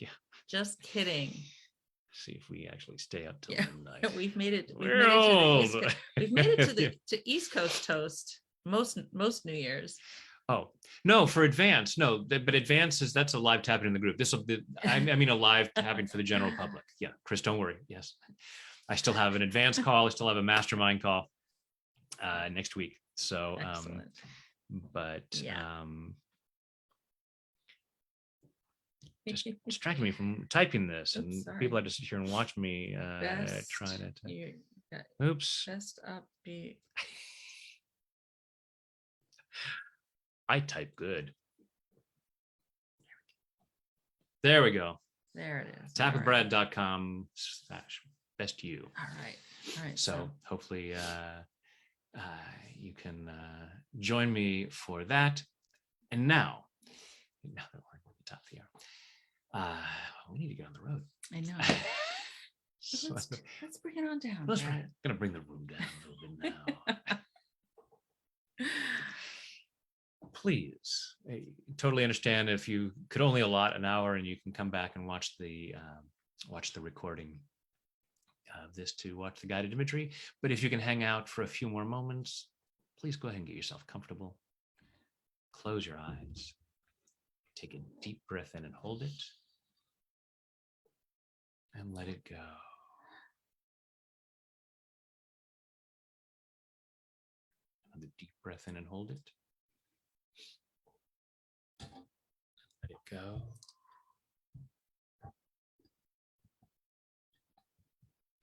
Yeah. Just kidding. See if we actually stay up till midnight. We've made it. We're old. We've made it to East Coast toast most New Year's. Oh no, for advance, no, but advance that's a live tapping in the group. This will be, I mean, a live tapping for the general public. Yeah, Chris, don't worry. Yes, I still have an advance call. I still have a mastermind call next week. So, just distracting me from typing this, and people have to sit here and watch me try to. Oops. Best upbeat. I type good. There we go. There it is. Tapperbrad.com/best you. All right. So hopefully you can join me for that. And now that we're at the top of the hour, we need to get on the road. I know. So let's bring it on down. I'm gonna bring the room down a little bit now. Please, I totally understand if you could only allot an hour and you can come back and watch the recording of this to watch the guided imagery. But if you can hang out for a few more moments, please go ahead and get yourself comfortable. Close your eyes. Take a deep breath in and hold it. And let it go. Another deep breath in and hold it. Let it go.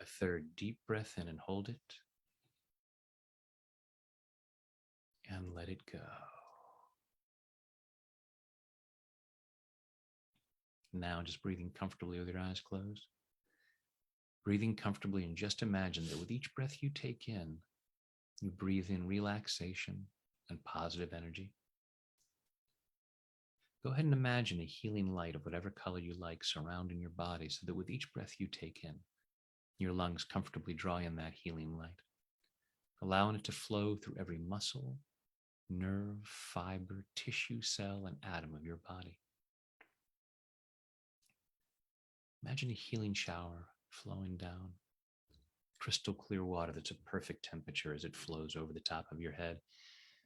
A third deep breath in and hold it. And let it go. Now just breathing comfortably with your eyes closed. Breathing comfortably, and just imagine that with each breath you take in, you breathe in relaxation and positive energy. Go ahead and imagine a healing light of whatever color you like surrounding your body, so that with each breath you take in, your lungs comfortably draw in that healing light, allowing it to flow through every muscle, nerve, fiber, tissue, cell, and atom of your body. Imagine a healing shower flowing down, crystal clear water that's a perfect temperature as it flows over the top of your head,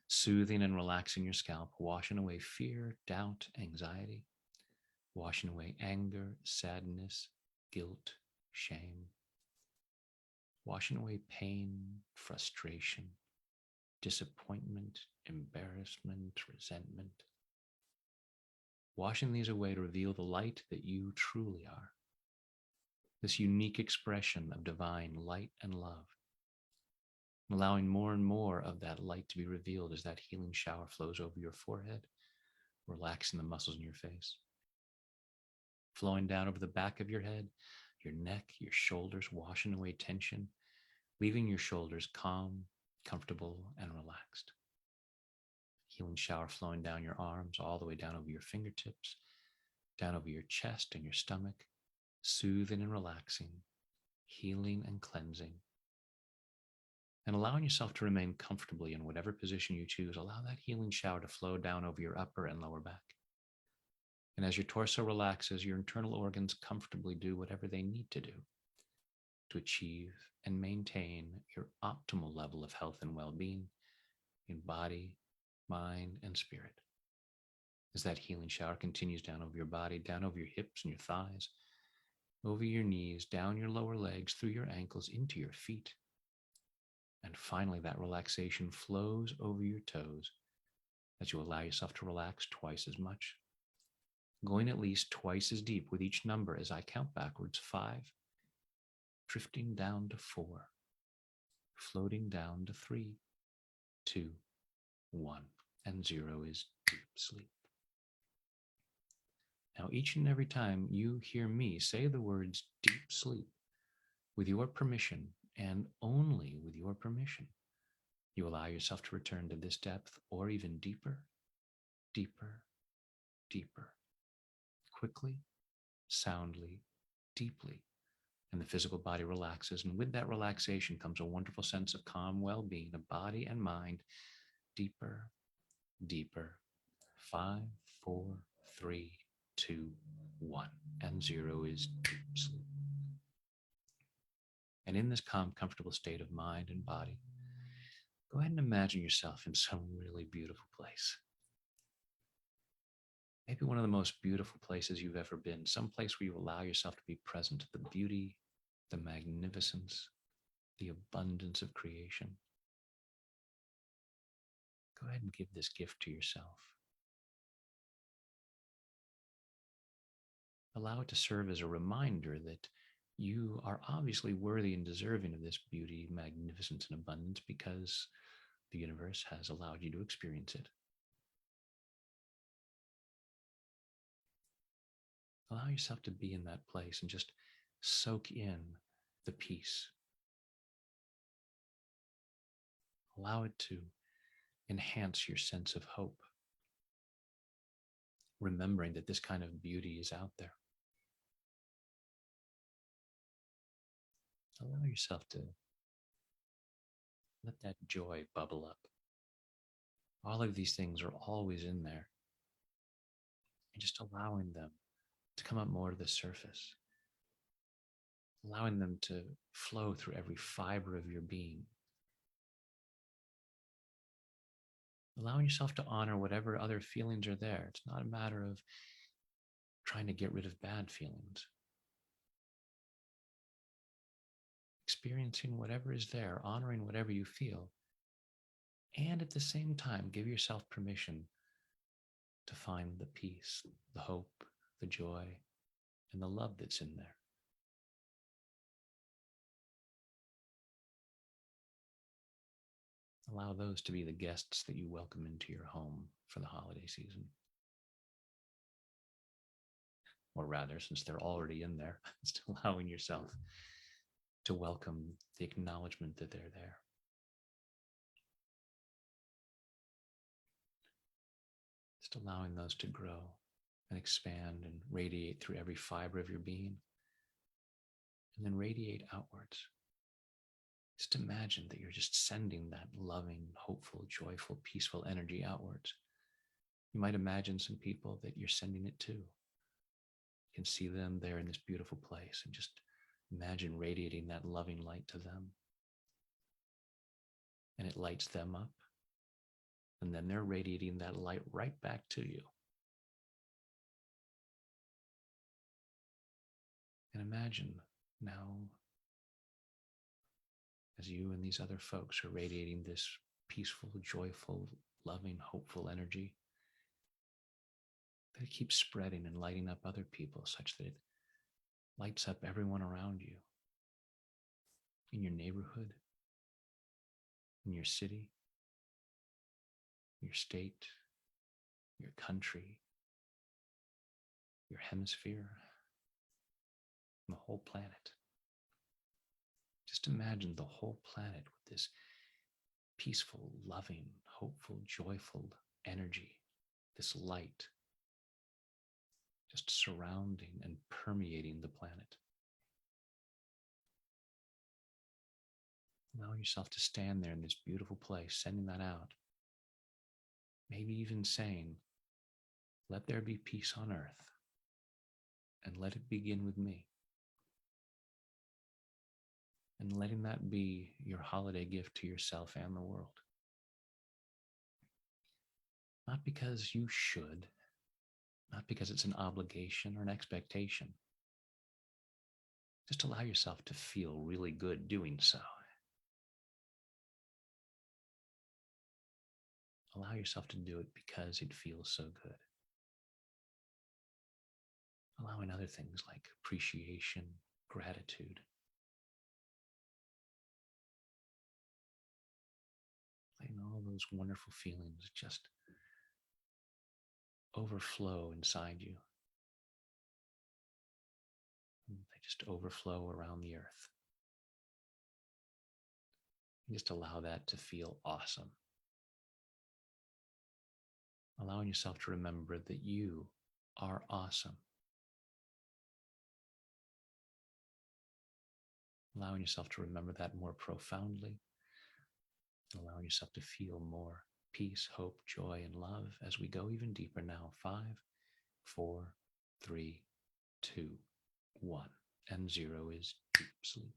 soothing and relaxing your scalp, washing away fear, doubt, anxiety. washing away anger, sadness, guilt, shame, washing away pain, frustration, disappointment, embarrassment, resentment, washing these away to reveal the light that you truly are, this unique expression of divine light and love, allowing more and more of that light to be revealed as that healing shower flows over your forehead, relaxing the muscles in your face, flowing down over the back of your head, your neck, your shoulders, washing away tension, leaving your shoulders calm, comfortable, and relaxed. Healing shower flowing down your arms, all the way down over your fingertips, down over your chest and your stomach, soothing and relaxing, healing and cleansing. And allowing yourself to remain comfortably in whatever position you choose, allow that healing shower to flow down over your upper and lower back. And as your torso relaxes, your internal organs comfortably do whatever they need to do to achieve and maintain your optimal level of health and well-being in body, mind, and spirit. As that healing shower continues down over your body, down over your hips and your thighs, over your knees, down your lower legs, through your ankles, into your feet. And finally, that relaxation flows over your toes as you allow yourself to relax twice as much, going at least twice as deep with each number as I count backwards: 5, drifting down to 4, floating down to 3, 2, 1, and 0 is deep sleep. Now, each and every time you hear me say the words deep sleep, with your permission and only with your permission, you allow yourself to return to this depth or even deeper, deeper, deeper, quickly, soundly, deeply. And the physical body relaxes. And with that relaxation comes a wonderful sense of calm well-being of body and mind, deeper, deeper. 5, 4, 3, 2, 1, and 0 is deep sleep. And in this calm, comfortable state of mind and body, go ahead and imagine yourself in some really beautiful place. Maybe one of the most beautiful places you've ever been, some place where you allow yourself to be present to the beauty, the magnificence, the abundance of creation. Go ahead and give this gift to yourself. Allow it to serve as a reminder that you are obviously worthy and deserving of this beauty, magnificence, and abundance because the universe has allowed you to experience it. Allow yourself to be in that place and just soak in the peace. Allow it to enhance your sense of hope, remembering that this kind of beauty is out there. Allow yourself to let that joy bubble up. All of these things are always in there. And just allowing them to come up more to the surface. Allowing them to flow through every fiber of your being. Allowing yourself to honor whatever other feelings are there. It's not a matter of trying to get rid of bad feelings. Experiencing whatever is there, honoring whatever you feel, and at the same time, give yourself permission to find the peace, the hope, the joy, and the love that's in there. Allow those to be the guests that you welcome into your home for the holiday season. Or rather, since they're already in there, just allowing yourself to welcome the acknowledgement that they're there. Just allowing those to grow and expand and radiate through every fiber of your being, and then radiate outwards. Just imagine that you're just sending that loving, hopeful, joyful, peaceful energy outwards. You might imagine some people that you're sending it to. You can see them there in this beautiful place and just imagine radiating that loving light to them. And it lights them up. And then they're radiating that light right back to you. And imagine now, as you and these other folks are radiating this peaceful, joyful, loving, hopeful energy, that it keeps spreading and lighting up other people such that it lights up everyone around you, in your neighborhood, in your city, your state, your country, your hemisphere, and the whole planet. Just imagine the whole planet with this peaceful, loving, hopeful, joyful energy, this light just surrounding and permeating the planet. Allow yourself to stand there in this beautiful place, sending that out. Maybe even saying, let there be peace on earth, and let it begin with me. And letting that be your holiday gift to yourself and the world. Not because you should, not because it's an obligation or an expectation. Just allow yourself to feel really good doing so. Allow yourself to do it because it feels so good. Allowing other things like appreciation, gratitude, letting all those wonderful feelings just overflow inside you. And they just overflow around the earth. And just allow that to feel awesome. Allowing yourself to remember that you are awesome. Allowing yourself to remember that more profoundly. Allowing yourself to feel more peace, hope, joy, and love as we go even deeper now. 5, 4, 3, 2, 1. And 0 is deep sleep.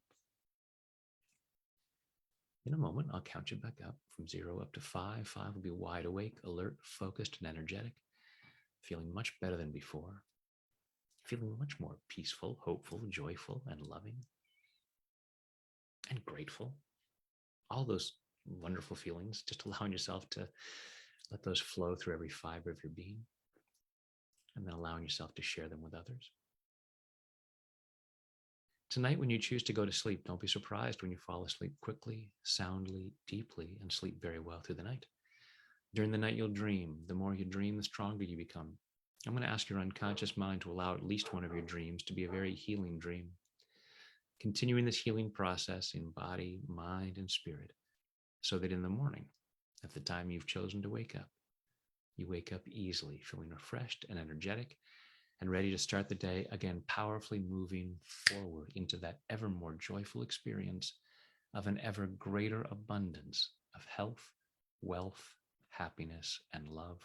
In a moment, I'll count you back up from 0 up to 5. 5 will be wide awake, alert, focused, and energetic, feeling much better than before, feeling much more peaceful, hopeful, joyful, and loving, and grateful. All those wonderful feelings, just allowing yourself to let those flow through every fiber of your being, and then allowing yourself to share them with others. Tonight, when you choose to go to sleep, don't be surprised when you fall asleep quickly, soundly, deeply, and sleep very well through the night. During the night, you'll dream. The more you dream, the stronger you become. I'm going to ask your unconscious mind to allow at least one of your dreams to be a very healing dream. Continuing this healing process in body, mind, and spirit, so that in the morning, at the time you've chosen to wake up, you wake up easily, feeling refreshed and energetic, and ready to start the day again, powerfully moving forward into that ever more joyful experience of an ever greater abundance of health, wealth, happiness, and love,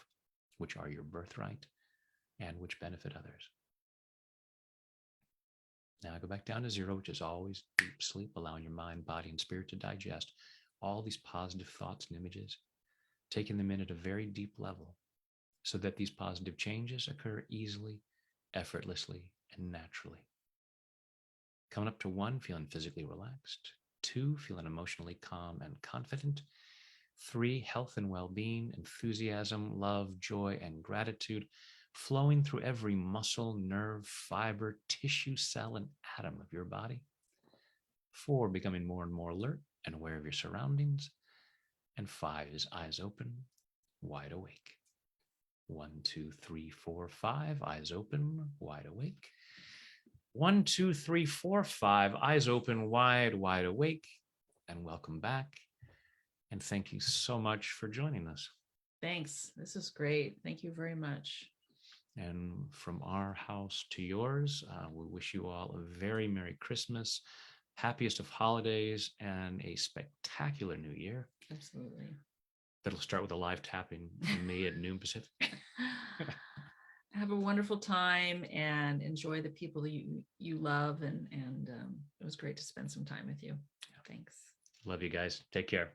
which are your birthright and which benefit others. Now I go back down to 0, which is always deep sleep, allowing your mind, body, and spirit to digest all these positive thoughts and images, taking them in at a very deep level so that these positive changes occur easily, effortlessly, and naturally. Coming up to 1, feeling physically relaxed. 2, feeling emotionally calm and confident. 3, health and well-being, enthusiasm, love, joy, and gratitude flowing through every muscle, nerve, fiber, tissue, cell, and atom of your body. 4, becoming more and more alert and aware of your surroundings. And 5 is eyes open, wide awake. 1, 2, 3, 4, 5, eyes open, wide awake. 1, 2, 3, 4, 5, eyes open, wide awake. And welcome back. And thank you so much for joining us. Thanks. This is great. Thank you very much. And from our house to yours, we wish you all a very Merry Christmas, happiest of holidays, and a spectacular new year. Absolutely. That'll start with a live tapping from me at noon Pacific. Have a wonderful time and enjoy the people you love. And it was great to spend some time with you. Thanks. Love you guys. Take care.